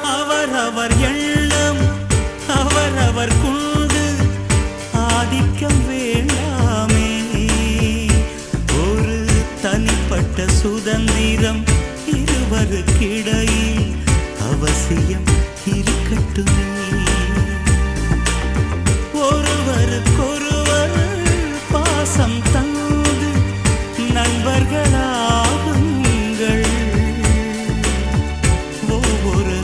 அவரவர் எண்ணம் அவரவர் கொண்டு ஆதிக்கம் வேண்டாமே. ஒரு தனிப்பட்ட சுதந்திரம் இருவருக்கிடையில் அவசியம் இருக்கட்டுமே. ஒருவருக்கொருவர் பாசம் தந்து நண்பர்களாகுங்கள். ஒவ்வொரு